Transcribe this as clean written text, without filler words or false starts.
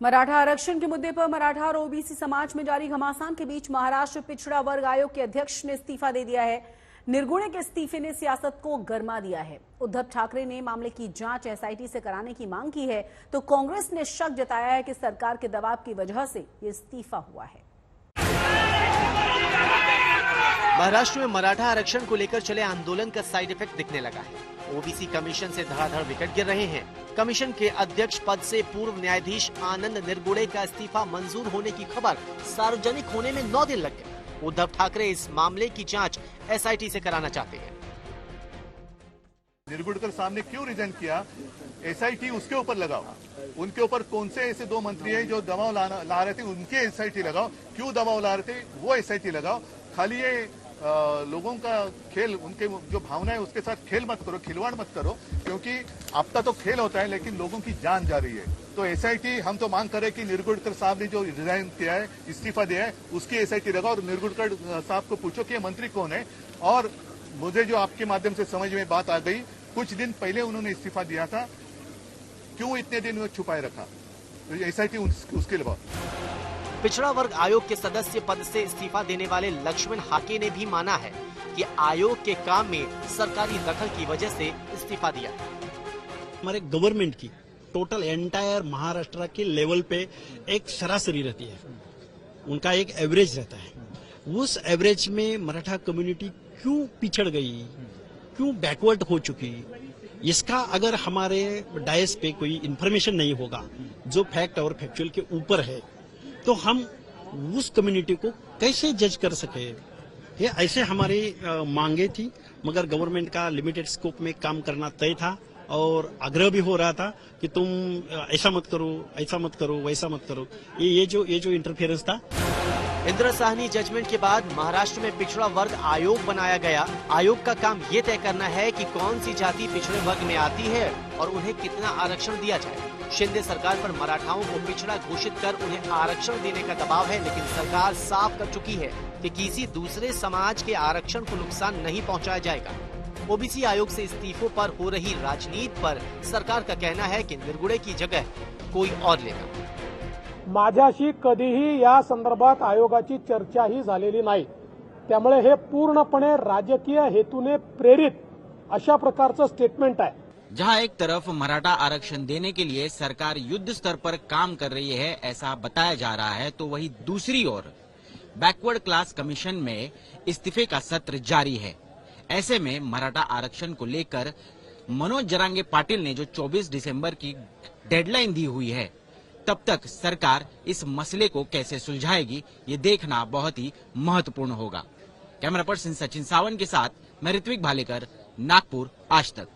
मराठा आरक्षण के मुद्दे पर मराठा और ओबीसी समाज में जारी घमासान के बीच महाराष्ट्र पिछड़ा वर्ग आयोग के अध्यक्ष ने इस्तीफा दे दिया है। निर्गुणे के इस्तीफे ने सियासत को गरमा दिया है। उद्धव ठाकरे ने मामले की जांच एसआईटी से कराने की मांग की है, तो कांग्रेस ने शक जताया है कि सरकार के दबाव की वजह से ये इस्तीफा हुआ है। महाराष्ट्र में मराठा आरक्षण को लेकर चले आंदोलन का साइड इफेक्ट दिखने लगा है। ओबीसी कमीशन से धड़ाधड़ विकेट गिर रहे हैं। कमीशन के अध्यक्ष पद से पूर्व न्यायाधीश आनंद निर्गुणे का इस्तीफा मंजूर होने की खबर सार्वजनिक होने में 9 दिन लग गए। उद्धव ठाकरे इस मामले की जांच एसआईटी से कराना चाहते हैं। निर्गुणकर साहब ने क्यों रिजाइन किया, एसआईटी उसके ऊपर लगाओ। उनके ऊपर कौन से ऐसे 2 मंत्री हैं जो दबाव ला रहे थे, उनके एसआईटी लगाओ। क्यों दबाव ला रहे थे वो एसआईटी लगाओ। खाली ये लोगों का खेल, उनके जो भावना है उसके साथ खेल मत करो, खिलवाड़ मत करो, क्योंकि आपका तो खेल होता है लेकिन लोगों की जान जा रही है। तो एसआईटी हम तो मांग कर रहे हैं कि निर्गुणकर साहब ने जो रिजाइन किया है, इस्तीफा दिया है, उसकी एसआईटी लगाओ और निर्गुणकर साहब को पूछो कि ये मंत्री कौन है। और मुझे जो आपके माध्यम से समझ में बात आ गई, कुछ दिन पहले उन्होंने इस्तीफा दिया था, क्यों इतने दिन वो छुपाए रखा, तो एसआईटी उसके लिए। पिछड़ा वर्ग आयोग के सदस्य पद से इस्तीफा देने वाले लक्ष्मण हाके ने भी माना है कि आयोग के काम में सरकारी दखल की वजह से इस्तीफा दिया। हमारे गवर्नमेंट की टोटल एंटायर महाराष्ट्र के लेवल पे एक सरासरी रहती है, उनका एक एवरेज रहता है। उस एवरेज में मराठा कम्युनिटी क्यों पिछड़ गई, क्यों बैकवर्ड हो चुकी, इसका अगर हमारे डायस पे कोई इंफॉर्मेशन नहीं होगा जो फैक्ट और फैक्चुअल के ऊपर है, तो हम उस कम्युनिटी को कैसे जज कर सके। ये ऐसे हमारी मांगे थी, मगर गवर्नमेंट का लिमिटेड स्कोप में काम करना तय था और आग्रह भी हो रहा था कि तुम ऐसा मत करो, ऐसा मत करो, वैसा मत करो। ये जो इंटरफेरेंस था। इंदिरा साहनी जजमेंट के बाद महाराष्ट्र में पिछड़ा वर्ग आयोग बनाया गया। आयोग का काम ये तय करना है कि कौन सी जाति पिछड़े वर्ग में आती है और उन्हें कितना आरक्षण दिया जाए। शिंदे सरकार पर मराठाओं को पिछड़ा घोषित कर उन्हें आरक्षण देने का दबाव है, लेकिन सरकार साफ कर चुकी है कि किसी दूसरे समाज के आरक्षण को नुकसान नहीं पहुंचाया जाएगा। ओबीसी आयोग से इस्तीफों पर हो रही राजनीति पर सरकार का कहना है कि निर्गुणे की जगह कोई और लेगा। माझ्याशी कधीही या संदर्भात आयोगाची चर्चाही झालेली नाही, त्यामुळे हे पूर्णपणे राजकीय हेतूने प्रेरित अशा प्रकारचं स्टेटमेंट आहे। जहां एक तरफ मराठा आरक्षण देने के लिए सरकार युद्ध स्तर पर काम कर रही है ऐसा बताया जा रहा है, तो वहीं दूसरी ओर बैकवर्ड क्लास कमीशन में इस्तीफे का सत्र जारी है। ऐसे में मराठा आरक्षण को लेकर मनोज जरांगे पाटिल ने जो 24 दिसंबर की डेडलाइन दी हुई है, तब तक सरकार इस मसले को कैसे सुलझाएगी, ये देखना बहुत ही महत्वपूर्ण होगा। कैमरा पर्सन सचिन सावंत के साथ मैं ऋत्विक भालेकर, नागपुर, आज तक।